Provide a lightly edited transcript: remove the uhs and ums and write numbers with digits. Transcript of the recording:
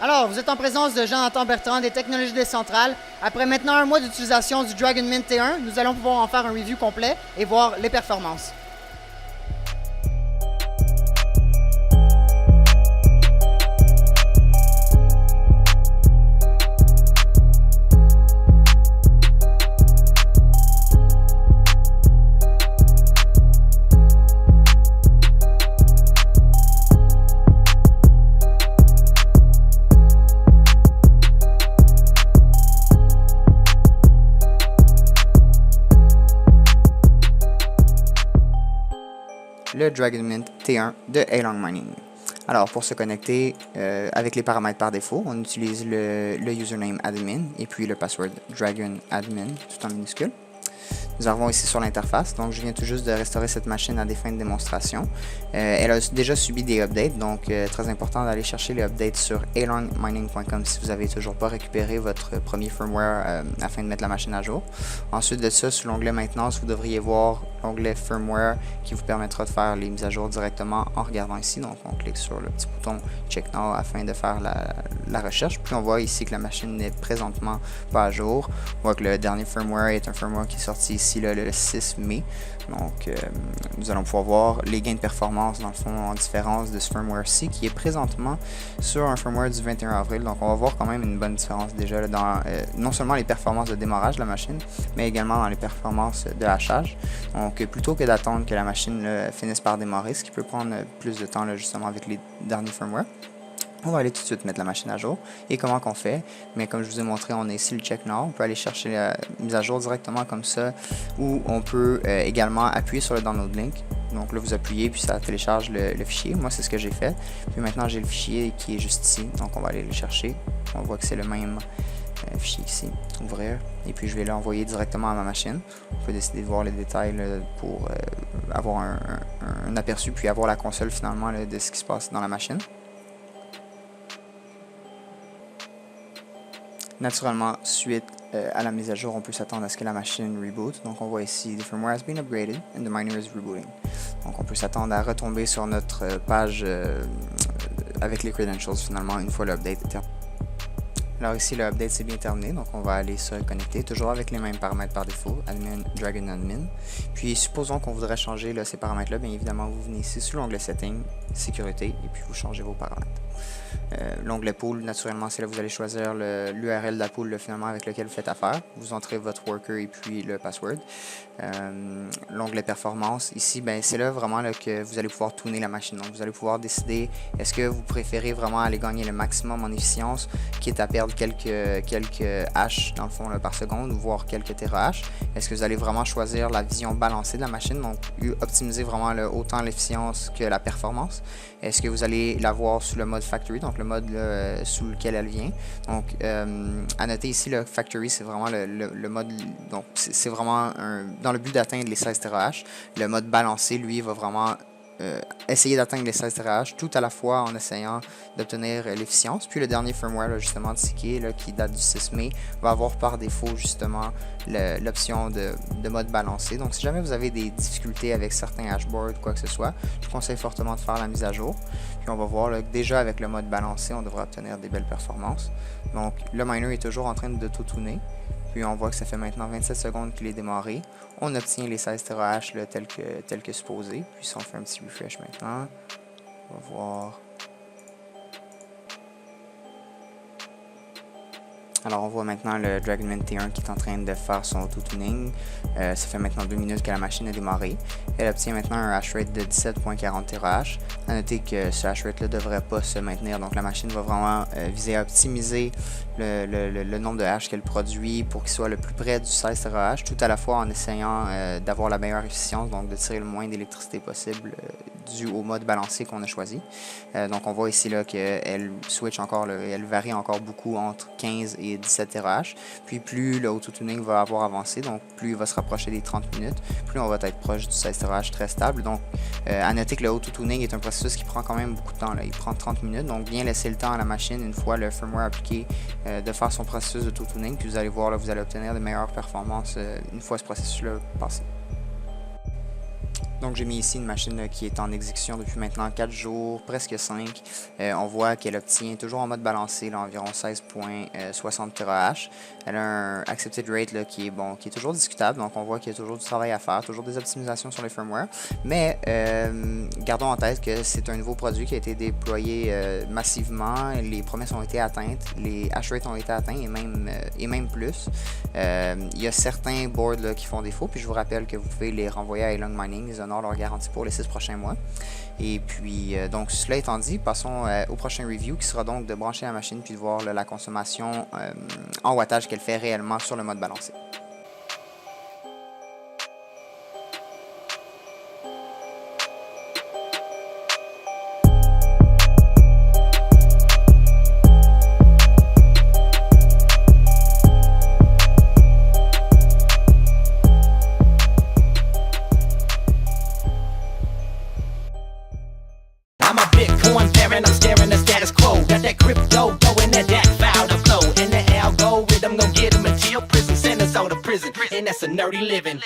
Alors, vous êtes en présence de Jean-Anton Bertrand des Technologies Décentrales. Après maintenant un mois d'utilisation du Dragon Mint T1, nous allons pouvoir en faire un review complet et voir les performances. Le Dragon Mint T1 de A-Long Mining. Alors, pour se connecter avec les paramètres par défaut, on utilise le username admin et puis le password dragon admin tout en minuscule. Nous arrivons ici sur l'interface, donc je viens tout juste de restaurer cette machine à des fins de démonstration. Elle a déjà subi des updates, donc très important d'aller chercher les updates sur alongmining.com si vous n'avez toujours pas récupéré votre premier firmware afin de mettre la machine à jour. Ensuite de ça, sous l'onglet maintenance, vous devriez voir l'onglet firmware qui vous permettra de faire les mises à jour directement en regardant ici. Donc on clique sur le petit bouton Check Now afin de faire la recherche. Puis on voit ici que la machine n'est présentement pas à jour. On voit que le dernier firmware est un firmware qui est sorti ici le 6 mai. Donc nous allons pouvoir voir les gains de performance dans le fond en différence de ce firmware-ci qui est présentement sur un firmware du 21 avril. Donc on va voir quand même une bonne différence déjà là, dans non seulement les performances de démarrage de la machine, mais également dans les performances de hachage. Donc plutôt que d'attendre que la machine finisse par démarrer, ce qui peut prendre plus de temps là, justement avec les derniers firmware, on va aller tout de suite mettre la machine à jour. Et comment qu'on fait? Mais comme je vous ai montré, on a ici le Check Now. On peut aller chercher la mise à jour directement comme ça. Ou on peut également appuyer sur le Download Link. Donc là, vous appuyez puis ça télécharge le fichier. Moi, c'est ce que j'ai fait. Puis maintenant, j'ai le fichier qui est juste ici. Donc on va aller le chercher. On voit que c'est le même fichier ici. Ouvrir. Et puis je vais l'envoyer directement à ma machine. On peut décider de voir les détails là, pour avoir un aperçu puis avoir la console finalement là, de ce qui se passe dans la machine. Naturellement, suite à la mise à jour, on peut s'attendre à ce que la machine reboot. Donc on voit ici, the firmware has been upgraded and the miner is rebooting. Donc on peut s'attendre à retomber sur notre page avec les credentials finalement une fois l'update est terminé. Alors ici, le update c'est bien terminé, donc on va aller se connecter, toujours avec les mêmes paramètres par défaut, admin, dragon admin. Puis supposons qu'on voudrait changer là, ces paramètres-là, bien évidemment vous venez ici sur l'onglet Settings, Sécurité, et puis vous changez vos paramètres. L'onglet Pool, naturellement, c'est là que vous allez choisir l'URL de la pool là, finalement avec lequel vous faites affaire. Vous entrez votre worker et puis le password. L'onglet Performance, ici, ben, c'est là vraiment là, que vous allez pouvoir tuner la machine. Donc vous allez pouvoir décider est-ce que vous préférez vraiment aller gagner le maximum en efficience, quitte à perdre quelques hash dans le fond là, par seconde, ou voire quelques terahash. Est-ce que vous allez vraiment choisir la vision balancée de la machine, donc optimiser vraiment là, autant l'efficience que la performance. Est-ce que vous allez l'avoir sous le mode Factory, donc le mode là, sous lequel elle vient. Donc à noter ici, le Factory, c'est vraiment le mode, donc c'est vraiment dans le but d'atteindre les 16 terahash. Le mode balancé, lui, va vraiment essayer d'atteindre les 16 terahash tout à la fois en essayant d'obtenir l'efficience. Puis le dernier firmware là, justement de Seagate là, qui date du 6 mai va avoir par défaut justement l'option de mode balancé. Donc si jamais vous avez des difficultés avec certains hashboards quoi que ce soit, je vous conseille fortement de faire la mise à jour. Puis on va voir là, que déjà avec le mode balancé on devrait obtenir des belles performances. Donc le miner est toujours en train de tout-tuner. Puis on voit que ça fait maintenant 27 secondes qu'il est démarré. On obtient les 16 terahash tel que supposé. Puis si on fait un petit refresh maintenant, on va voir. Alors on voit maintenant le Dragon Mint T1 qui est en train de faire son auto-tuning. Ça fait maintenant 2 minutes que la machine a démarré. Elle obtient maintenant un hash rate de 17.40 terahash. A noter que ce hash rate là devrait pas se maintenir, donc la machine va vraiment viser à optimiser le nombre de hash qu'elle produit pour qu'il soit le plus près du 16 terahash, tout à la fois en essayant d'avoir la meilleure efficience, donc de tirer le moins d'électricité possible dû au mode balancé qu'on a choisi. Donc on voit ici là qu'elle switch encore, elle varie encore beaucoup entre 15 et 17 terahash. Puis plus le auto-tuning va avoir avancé, donc plus il va se rapprocher des 30 minutes, plus on va être proche du 16 terahash très stable. Donc à noter que le auto-tuning est un processus qui prend quand même beaucoup de temps. Là. Il prend 30 minutes, donc bien laisser le temps à la machine une fois le firmware appliqué de faire son processus d'auto-tuning. Puis vous allez voir, là, vous allez obtenir de meilleures performances une fois ce processus-là passé. Donc j'ai mis ici une machine qui est en exécution depuis maintenant 4 jours, presque 5. On voit qu'elle obtient toujours en mode balancé là, environ 16.60 TH. Elle a un accepted rate là, qui est toujours discutable, donc on voit qu'il y a toujours du travail à faire, toujours des optimisations sur les firmware. Mais gardons en tête que c'est un nouveau produit qui a été déployé massivement, les promesses ont été atteintes, les hash rates ont été atteints et même plus. Il y a certains boards là, qui font défaut, puis je vous rappelle que vous pouvez les renvoyer à Elon Mining, ils honorent leur garantie pour les 6 prochains mois. Et puis, donc cela étant dit, passons au prochain review qui sera donc de brancher la machine puis de voir là, la consommation en wattage qu'elle fait réellement sur le mode balancé. I'm a Bitcoin baron, I'm staring the status quo. Got that crypto going, that foul to flow. And the algorithm gon' get him until prison sentence out of prison. And that's a nerdy living.